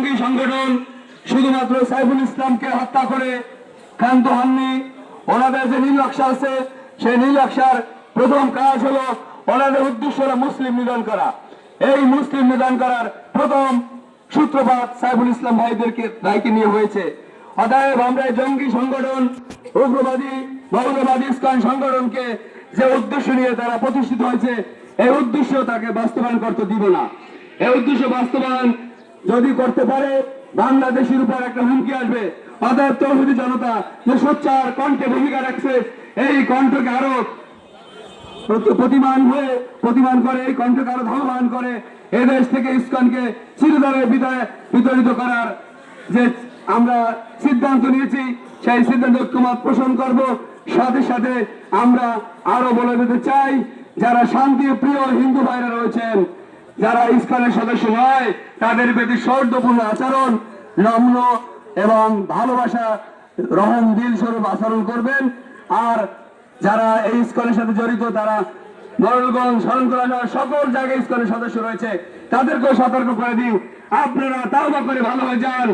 জঙ্গি সংগঠন শুধুমাত্র সাইফুল ইসলামকে হত্যা করে ক্ষান্ত হননি। ওনাদের যে নীল নকশা আছে সেই নীল নকশার প্রথম কাজ হলো ওনাদের উদ্দেশ্য হলো মুসলিম নিধন করা। এই মুসলিম নিধন করার প্রথম সূত্রপাত সাইফুল ইসলাম ভাইকে নিয়ে হয়েছে। অতএব আমরা জঙ্গি সংগঠন, উগ্রবাদী মৌলবাদী ইসকন সংগঠনকে যে উদ্দেশ্য নিয়ে তারা প্রতিষ্ঠিত হয়েছে এই উদ্দেশ্য তাকে বাস্তবায়ন করতে দিব না। এই উদ্দেশ্য বাস্তবায়ন যদি করতে পারে বাংলাদেশের উপর একটা হুমকি আসবে। অতএব তৌহিদি জনতা যে সোচ্চার কণ্ঠে ভূমিকা রাখছে এই কণ্ঠকে আরো প্রতিমান করে এই কণ্ঠকে আরো ধাবমান করে এদেশ থেকে ইসকনকে চিরতরে বিতাড়িত করার যে আমরা সিদ্ধান্ত নিয়েছি সেই সিদ্ধান্ত ঐক্যমত পোষণ করব। সাথে সাথে আমরা আরো বলে দিতে চাই, যারা শান্তি প্রিয় হিন্দু ভাইরা রয়েছেন, যারা ইসকনের সদস্য নয় তাদের প্রতি সৌহার্দ্যপূর্ণ আচরণ, নম্র এবং ভালোবাসা রহম দিল স্বরূপ আচরণ করবেন। আর যারা এই ইসকনের সাথে জড়িত তারা মোড়লগঞ্জ শরণখোলা সকল জায়গায় ইসকনের সদস্য রয়েছে, তাদেরকেও সতর্ক করে দিই আপনারা তাওবা করে ভালো হয়ে যান।